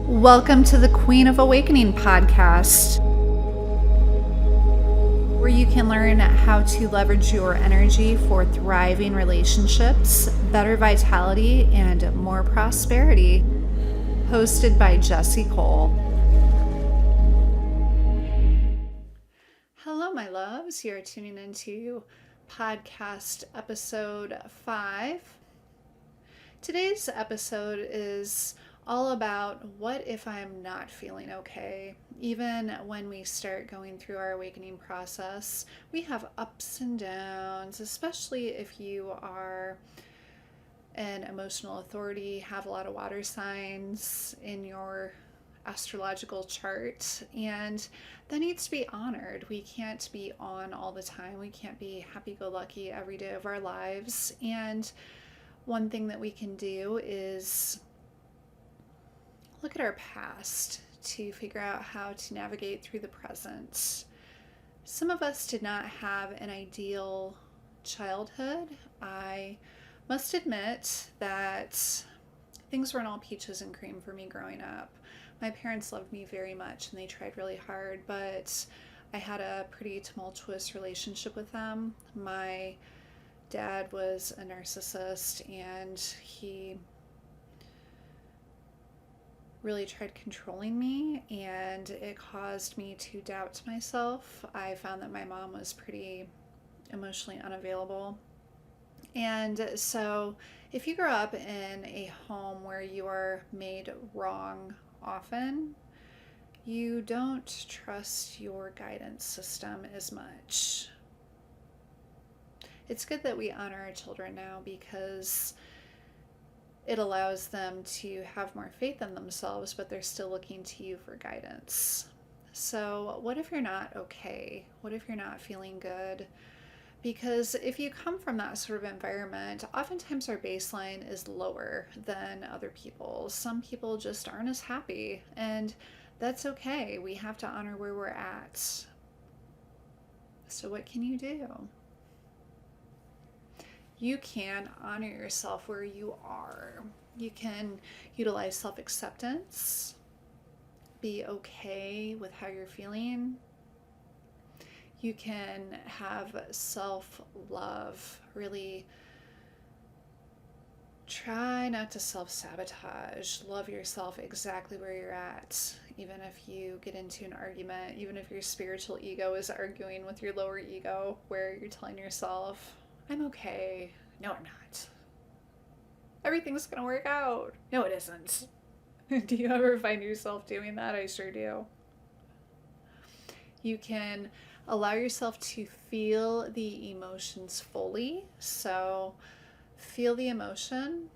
Welcome to the Queen of Awakening podcast, where you can learn how to leverage your energy for thriving relationships, better vitality, and more prosperity. Hosted by Jessie Cole. Hello, my loves. You're tuning into podcast episode 5. Today's episode is all about what if I'm not feeling okay. Even when we start going through our awakening process, we have ups and downs, especially if you are an emotional authority, have a lot of water signs in your astrological chart, and that needs to be honored. We can't be on all the time. We can't be happy-go-lucky every day of our lives. And one thing that we can do is look at our past to figure out how to navigate through the present. Some of us did not have an ideal childhood. I must admit that things weren't all peaches and cream for me growing up. My parents loved me very much and they tried really hard, but I had a pretty tumultuous relationship with them. My dad was a narcissist and he really tried controlling me, and it caused me to doubt myself. I found that my mom was pretty emotionally unavailable. And so if you grow up in a home where you are made wrong often, you don't trust your guidance system as much. It's good that we honor our children now because it allows them to have more faith in themselves, but they're still looking to you for guidance. So what if you're not okay? What if you're not feeling good? Because if you come from that sort of environment, oftentimes our baseline is lower than other people. Some people just aren't as happy, and that's okay. We have to honor where we're at. So what can you do? You can honor yourself where you are. You can utilize self-acceptance, be okay with how you're feeling. You can have self-love, really try not to self-sabotage. Love yourself exactly where you're at. Even if you get into an argument, even if your spiritual ego is arguing with your lower ego, where you're telling yourself, I'm okay. No, I'm not. Everything's gonna work out. No, it isn't. Do you ever find yourself doing that? I sure do. You can allow yourself to feel the emotions fully. So feel the emotion,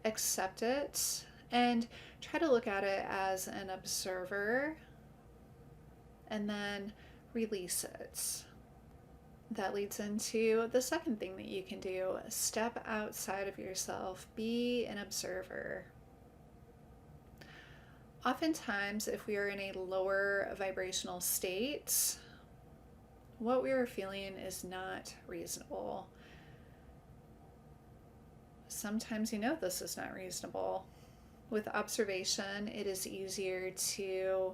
accept it, and try to look at it as an observer, and then release it. That leads into the second thing that you can do. Step outside of yourself. Be an observer. Oftentimes, if we are in a lower vibrational state, what we are feeling is not reasonable. Sometimes you know this is not reasonable. With observation, it is easier to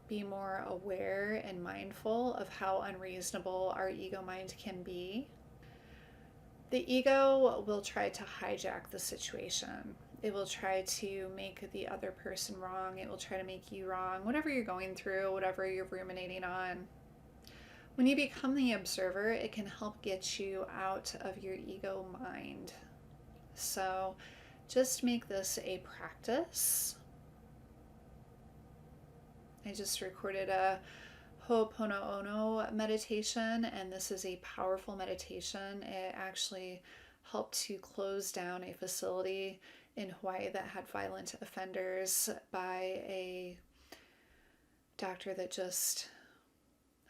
be more aware and mindful of how unreasonable our ego mind can be. The ego will try to hijack the situation. It will try to make the other person wrong. It will try to make you wrong, whatever you're going through, whatever you're ruminating on. When you become the observer, it can help get you out of your ego mind. So just make this a practice. I just recorded a Ho'oponopono meditation, and this is a powerful meditation. It actually helped to close down a facility in Hawaii that had violent offenders by a doctor that just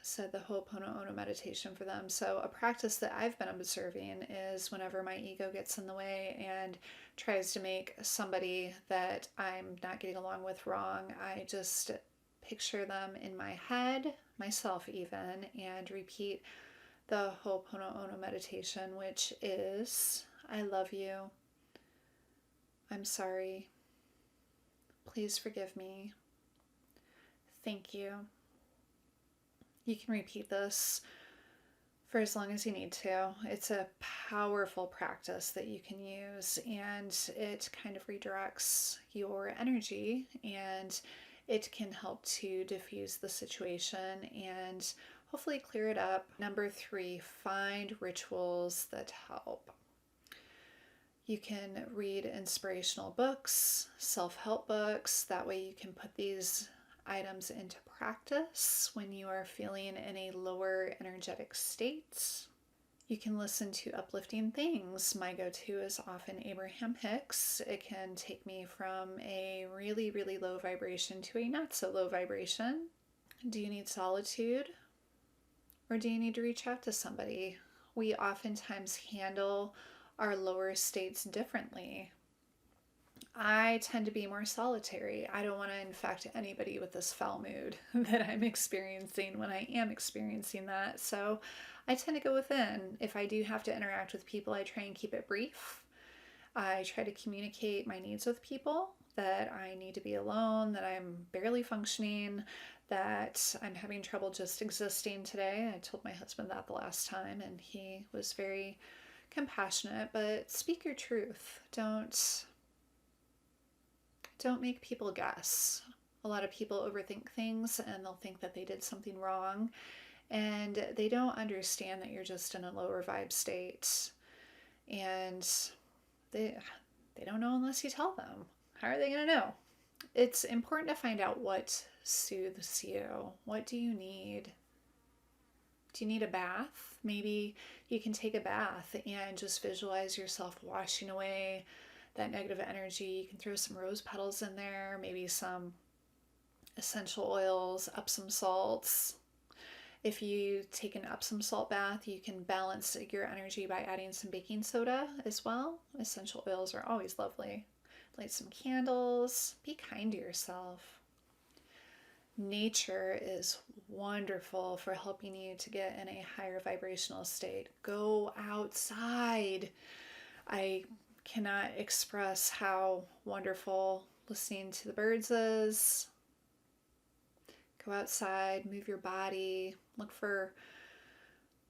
said the Ho'oponopono meditation for them. So a practice that I've been observing is whenever my ego gets in the way and tries to make somebody that I'm not getting along with wrong, I just picture them in my head, myself even, and repeat the Ho'oponopono meditation, which is, I love you. I'm sorry. Please forgive me. Thank you. You can repeat this for as long as you need to. It's a powerful practice that you can use, and it kind of redirects your energy, and it can help to diffuse the situation and hopefully clear it up. Number 3, find rituals that help. You can read inspirational books, self-help books. That way you can put these items into practice when you are feeling in a lower energetic state. You can listen to uplifting things. My go-to is often Abraham Hicks. It can take me from a really, really low vibration to a not so low vibration. Do you need solitude? Or do you need to reach out to somebody? We oftentimes handle our lower states differently. I tend to be more solitary. I don't want to infect anybody with this foul mood that I'm experiencing when I am experiencing that. So I tend to go within. If I do have to interact with people, I try and keep it brief. I try to communicate my needs with people, that I need to be alone, that I'm barely functioning, that I'm having trouble just existing today. I told my husband that the last time, and he was very compassionate, but speak your truth. Don't make people guess. A lot of people overthink things and they'll think that they did something wrong, and they don't understand that you're just in a lower vibe state, and they don't know unless you tell them. How are they going to know? It's important to find out what soothes you. What do you need? Do you need a bath? Maybe you can take a bath and just visualize yourself washing away that negative energy. You can throw some rose petals in there, maybe some essential oils, Epsom salts. If you take an Epsom salt bath, you can balance your energy by adding some baking soda as well. Essential oils are always lovely. Light some candles. Be kind to yourself. Nature is wonderful for helping you to get in a higher vibrational state. Go outside. I cannot express how wonderful listening to the birds is. Go outside, move your body, look for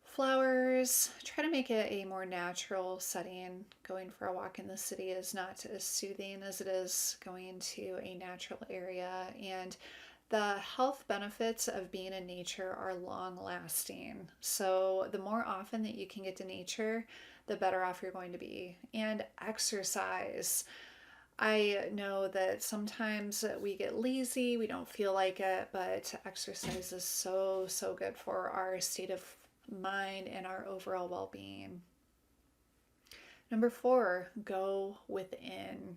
flowers. Try to make it a more natural setting. Going for a walk in the city is not as soothing as it is going to a natural area, and the health benefits of being in nature are long lasting. So the more often that you can get to nature, the better off you're going to be. And exercise. I know that sometimes we get lazy, we don't feel like it, but exercise is so, so good for our state of mind and our overall well-being. Number 4, go within.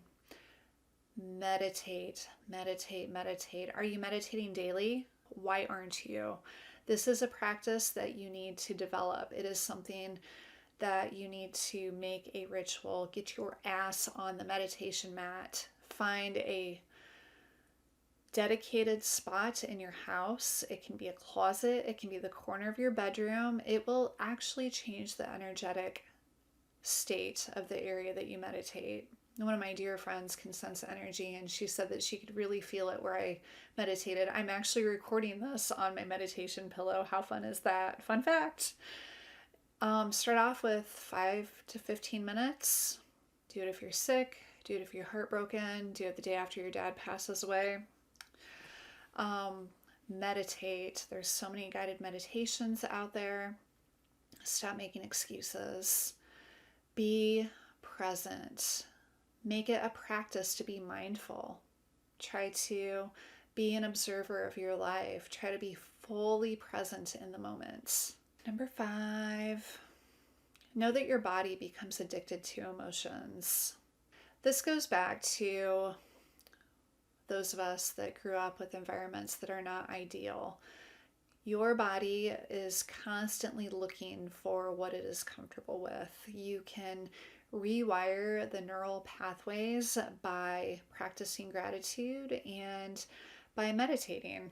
Meditate, meditate, meditate. Are you meditating daily? Why aren't you? This is a practice that you need to develop. It is something that you need to make a ritual. Get your ass on the meditation mat. Find a dedicated spot in your house. It can be a closet. It can be the corner of your bedroom. It will actually change the energetic state of the area that you meditate. One of my dear friends can sense energy, and she said that she could really feel it where I meditated. I'm actually recording this on my meditation pillow. How fun is that? Fun fact. Start off with 5 to 15 minutes. Do it if you're sick. Do it if you're heartbroken. Do it the day after your dad passes away. Meditate. There's so many guided meditations out there. Stop making excuses. Be present. Make it a practice to be mindful. Try to be an observer of your life. Try to be fully present in the moment. Number 5, know that your body becomes addicted to emotions. This goes back to those of us that grew up with environments that are not ideal. Your body is constantly looking for what it is comfortable with. You can rewire the neural pathways by practicing gratitude and by meditating.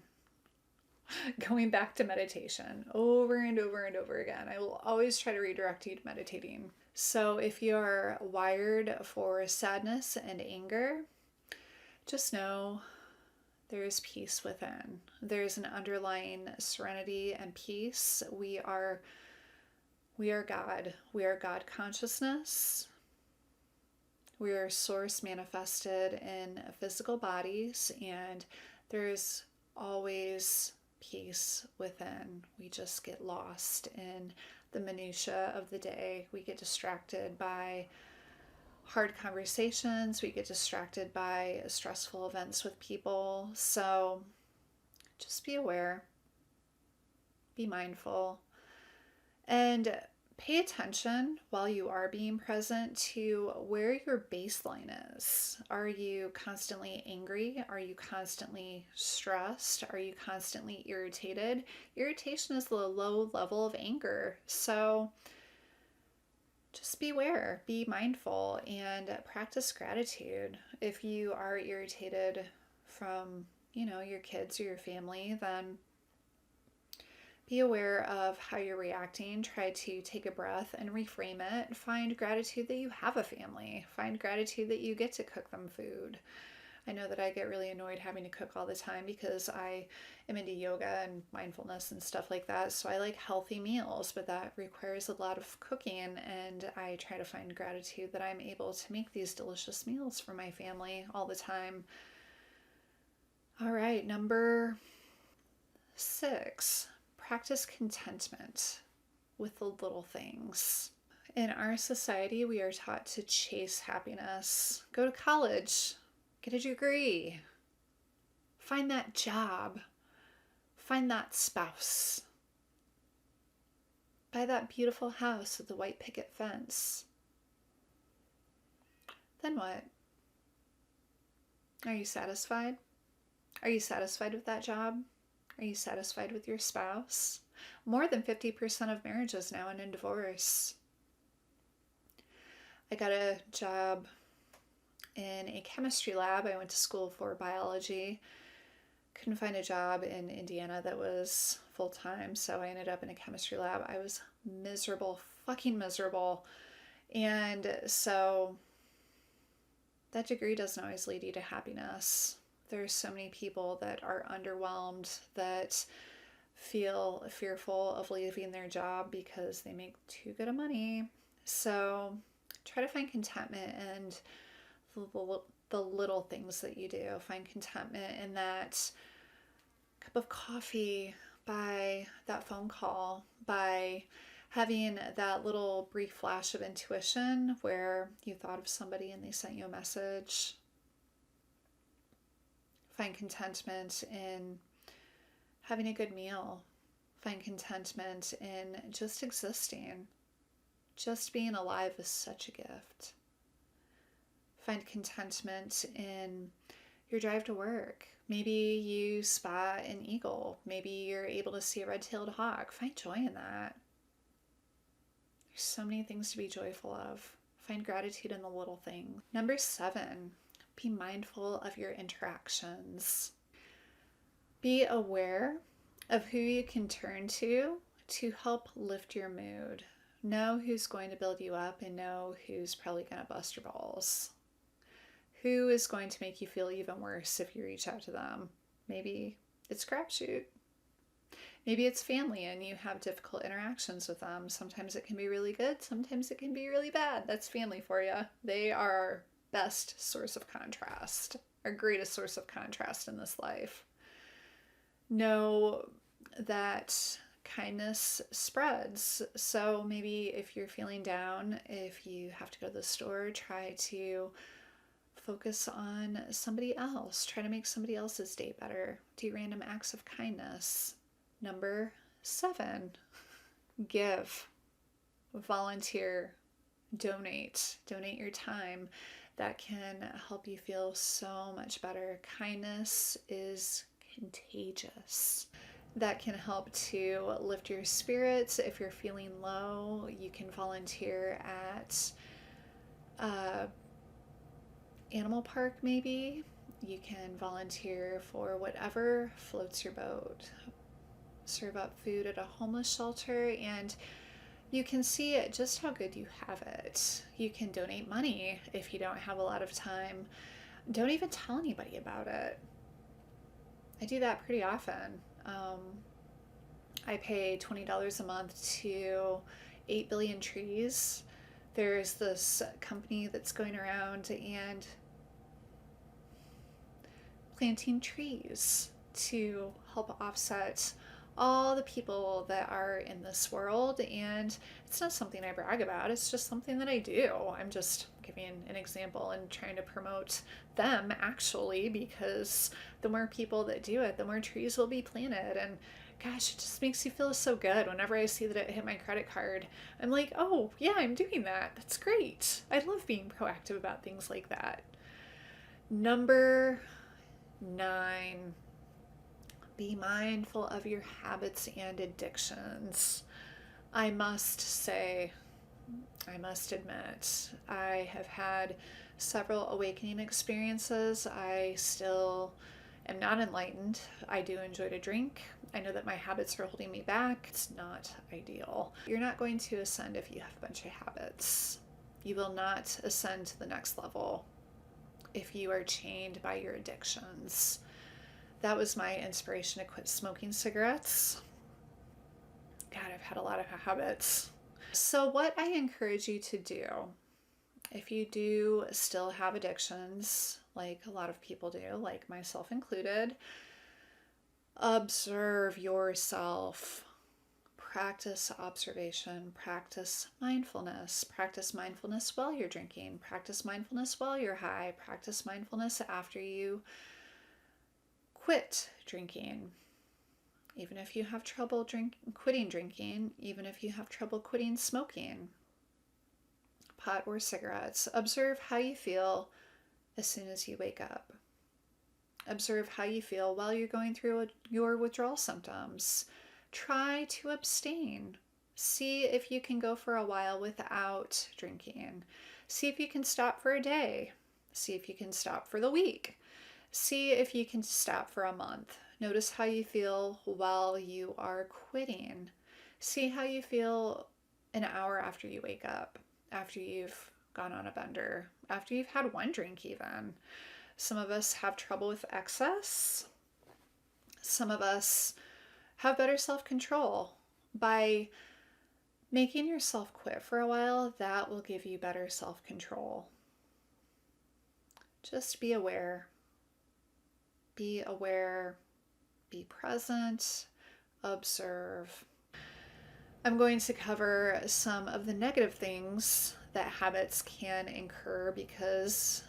Going back to meditation over and over and over again. I will always try to redirect you to meditating. So if you're wired for sadness and anger, just know there's peace within. There's an underlying serenity and peace. We are God. We are God consciousness. We are source manifested in physical bodies, and there's always peace within. We just get lost in the minutia of the day. We get distracted by hard conversations. We get distracted by stressful events with people. So just be aware, be mindful, and pay attention while you are being present to where your baseline is. Are you constantly angry? Are you constantly stressed? Are you constantly irritated? Irritation is the low level of anger. So just beware, be mindful, and practice gratitude. If you are irritated from, your kids or your family, then be aware of how you're reacting. Try to take a breath and reframe it. Find gratitude that you have a family. Find gratitude that you get to cook them food. I know that I get really annoyed having to cook all the time because I am into yoga and mindfulness and stuff like that. So I like healthy meals, but that requires a lot of cooking. And I try to find gratitude that I'm able to make these delicious meals for my family all the time. All right, number 6. Practice contentment with the little things. In our society, we are taught to chase happiness. Go to college, get a degree, find that job, find that spouse, buy that beautiful house with the white picket fence. Then what? Are you satisfied? Are you satisfied with that job? Are you satisfied with your spouse? More than 50% of marriages now end in divorce. I got a job in a chemistry lab. I went to school for biology. Couldn't find a job in Indiana that was full-time, so I ended up in a chemistry lab. I was miserable, fucking miserable. And so that degree doesn't always lead you to happiness. There's so many people that are underwhelmed, that feel fearful of leaving their job because they make too good of money. So try to find contentment in the little things that you do. Find contentment in that cup of coffee, by that phone call, by having that little brief flash of intuition where you thought of somebody and they sent you a message. Find contentment in having a good meal. Find contentment in just existing. Just being alive is such a gift. Find contentment in your drive to work. Maybe you spot an eagle. Maybe you're able to see a red-tailed hawk. Find joy in that. There's so many things to be joyful of. Find gratitude in the little things. Number 7, be mindful of your interactions. Be aware of who you can turn to help lift your mood. Know who's going to build you up and know who's probably going to bust your balls. Who is going to make you feel even worse if you reach out to them? Maybe it's crapshoot. Maybe it's family and you have difficult interactions with them. Sometimes it can be really good. Sometimes it can be really bad. That's family for you. They are our best source of contrast, our greatest source of contrast in this life. Know that kindness spreads. So maybe if you're feeling down, if you have to go to the store, try to focus on somebody else. Try to make somebody else's day better. Do random acts of kindness. Number 7, give, volunteer, donate your time. That can help you feel so much better. Kindness is contagious. that can help to lift your spirits. If you're feeling low, you can volunteer at animal park maybe. You can volunteer for whatever floats your boat. Serve up food at a homeless shelter, and you can see just how good you have it. You can donate money if you don't have a lot of time. Don't even tell anybody about it. I do that pretty often. I pay $20 a month to 8 billion trees. There's this company that's going around and planting trees to help offset all the people that are in this world. And it's not something I brag about, it's just something that I do. I'm just giving an example and trying to promote them, actually, because the more people that do it, the more trees will be planted. And gosh, it just makes you feel so good whenever I see that it hit my credit card. I'm like, oh yeah, I'm doing that. That's great. I love being proactive about things like that. Number 9, be mindful of your habits and addictions. I must say, I must admit, I have had several awakening experiences. I still am not enlightened. I do enjoy to drink. I know that my habits are holding me back. It's not ideal. You're not going to ascend if you have a bunch of habits. You will not ascend to the next level if you are chained by your addictions. That was my inspiration to quit smoking cigarettes. God, I've had a lot of habits. So what I encourage you to do, if you do still have addictions, like a lot of people do, like myself included, observe yourself. Practice observation, practice mindfulness while you're drinking, practice mindfulness while you're high, practice mindfulness after you quit drinking. Even if you have trouble quitting drinking, even if you have trouble quitting smoking, pot or cigarettes, observe how you feel as soon as you wake up. Observe how you feel while you're going through your withdrawal symptoms. Try to abstain. See if you can go for a while without drinking. See if you can stop for a day. See if you can stop for the week. See if you can stop for a month. Notice how you feel while you are quitting. See how you feel an hour after you wake up, after you've gone on a bender, after you've had one drink even. Some of us have trouble with excess. Some of us have better self-control. By making yourself quit for a while, that will give you better self-control. Just be aware. Be aware, be present, observe. I'm going to cover some of the negative things that habits can incur, because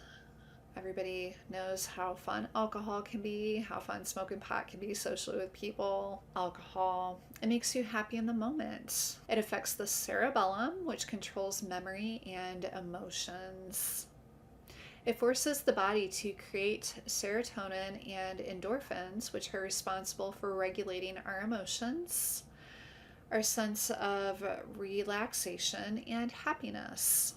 everybody knows how fun alcohol can be, how fun smoking pot can be socially with people. Alcohol, it makes you happy in the moment. It affects the cerebellum, which controls memory and emotions. It forces the body to create serotonin and endorphins, which are responsible for regulating our emotions, our sense of relaxation and happiness.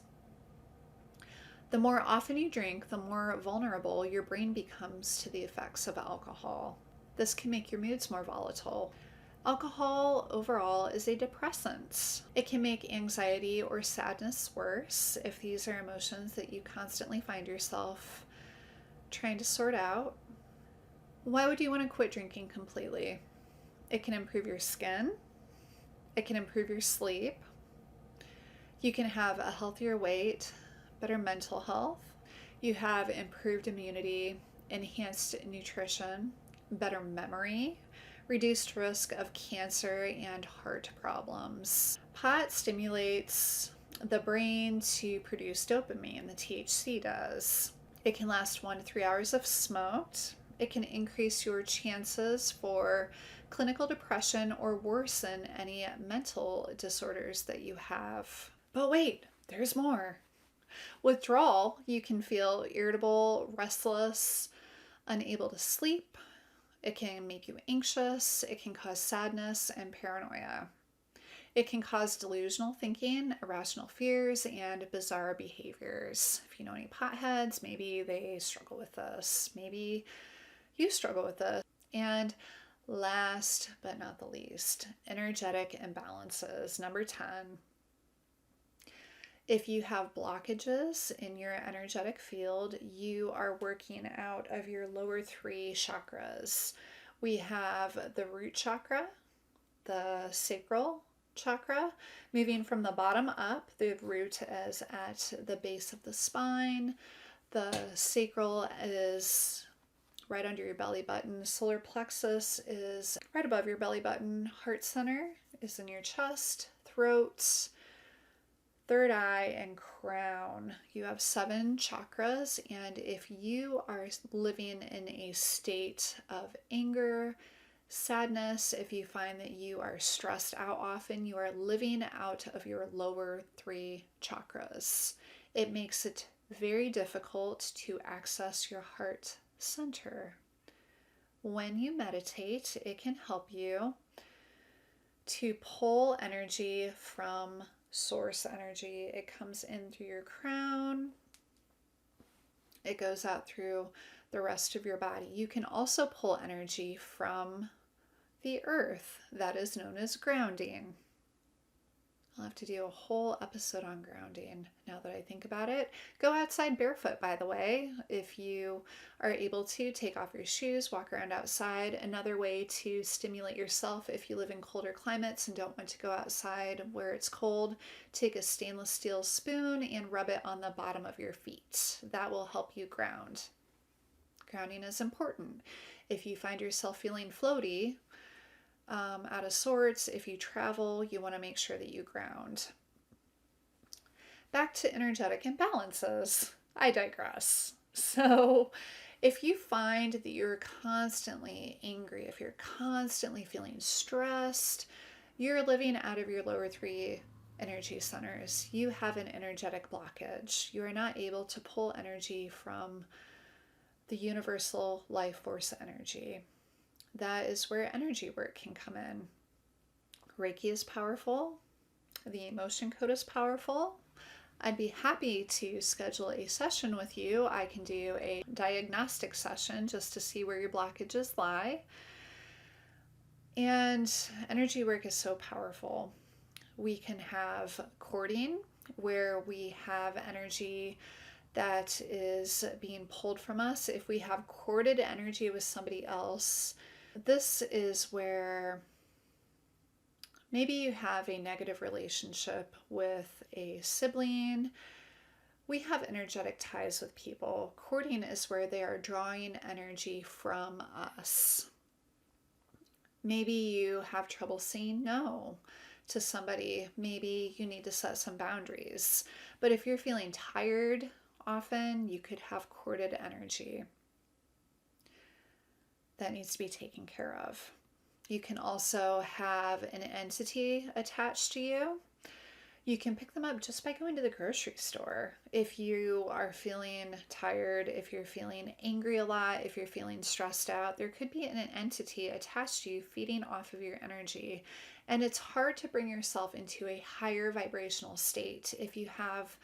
The more often you drink, the more vulnerable your brain becomes to the effects of alcohol. This can make your moods more volatile. Alcohol overall is a depressant. It can make anxiety or sadness worse if these are emotions that you constantly find yourself trying to sort out. Why would you want to quit drinking completely? It can improve your skin. It can improve your sleep. You can have a healthier weight, better mental health. You have improved immunity, enhanced nutrition, better memory, reduced risk of cancer and heart problems. Pot stimulates the brain to produce dopamine, the THC does. It can last 1 to 3 hours if smoked. It can increase your chances for clinical depression or worsen any mental disorders that you have. But wait, there's more. Withdrawal, you can feel irritable, restless, unable to sleep, It can make you anxious. It can cause sadness and paranoia. It can cause delusional thinking, irrational fears, and bizarre behaviors. If you know any potheads, maybe they struggle with this. Maybe you struggle with this. And last but not the least, energetic imbalances. Number 10. If you have blockages in your energetic field, you are working out of your lower 3 chakras. We have the root chakra, the sacral chakra, moving from the bottom up. The root is at the base of the spine. The sacral is right under your belly button. Solar plexus is right above your belly button. Heart center is in your chest, throat, third eye, and crown. You have 7 chakras, and if you are living in a state of anger, sadness, if you find that you are stressed out often, you are living out of your lower 3 chakras. It makes it very difficult to access your heart center. When you meditate, it can help you to pull energy from source energy. It comes in through your crown. It goes out through the rest of your body. You can also pull energy from the earth. That is known as grounding. I'll have to do a whole episode on grounding now that I think about it. Go outside barefoot, by the way. If you are able to, take off your shoes, walk around outside. Another way to stimulate yourself if you live in colder climates and don't want to go outside where it's cold, take a stainless steel spoon and rub it on the bottom of your feet. That will help you ground. Grounding is important. If you find yourself feeling floaty, out of sorts, if you travel, you want to make sure that you ground. Back to energetic imbalances. I digress. So if you find that you're constantly angry, if you're constantly feeling stressed, you're living out of your lower 3 energy centers. You have an energetic blockage. You are not able to pull energy from the universal life force energy. That is where energy work can come in. Reiki is powerful. The emotion code is powerful. I'd be happy to schedule a session with you. I can do a diagnostic session just to see where your blockages lie. And energy work is so powerful. We can have cording, where we have energy that is being pulled from us. If we have corded energy with somebody else, this is where maybe you have a negative relationship with a sibling. We have energetic ties with people. Cording is where they are drawing energy from us. Maybe you have trouble saying no to somebody. Maybe you need to set some boundaries. But if you're feeling tired often, you could have corded energy that needs to be taken care of. You can also have an entity attached to you. You can pick them up just by going to the grocery store. If you are feeling tired, if you're feeling angry a lot, if you're feeling stressed out, there could be an entity attached to you feeding off of your energy. And it's hard to bring yourself into a higher vibrational state if you have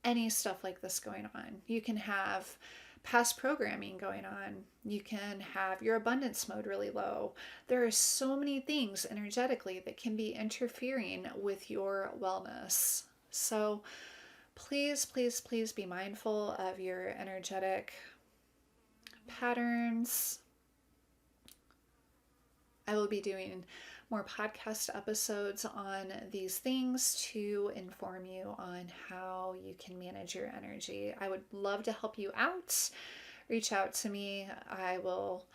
any stuff like this going on. You can have past programming going on. You can have your abundance mode really low. There are so many things energetically that can be interfering with your wellness. So please, please, please be mindful of your energetic patterns. I will be doing more podcast episodes on these things to inform you on how you can manage your energy. I would love to help you out. Reach out to me. I will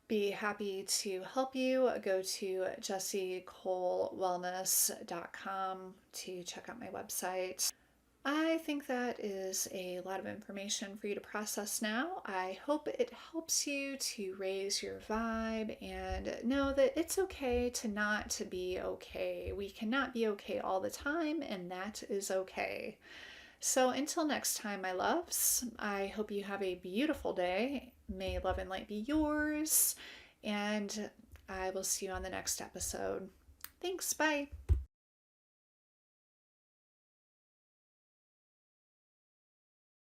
be happy to help you. Go to jessiecolewellness.com to check out my website. I think that is a lot of information for you to process now. I hope it helps you to raise your vibe and know that it's okay to not be okay. We cannot be okay all the time, and that is okay. So until next time, my loves, I hope you have a beautiful day. May love and light be yours. And I will see you on the next episode. Thanks. Bye.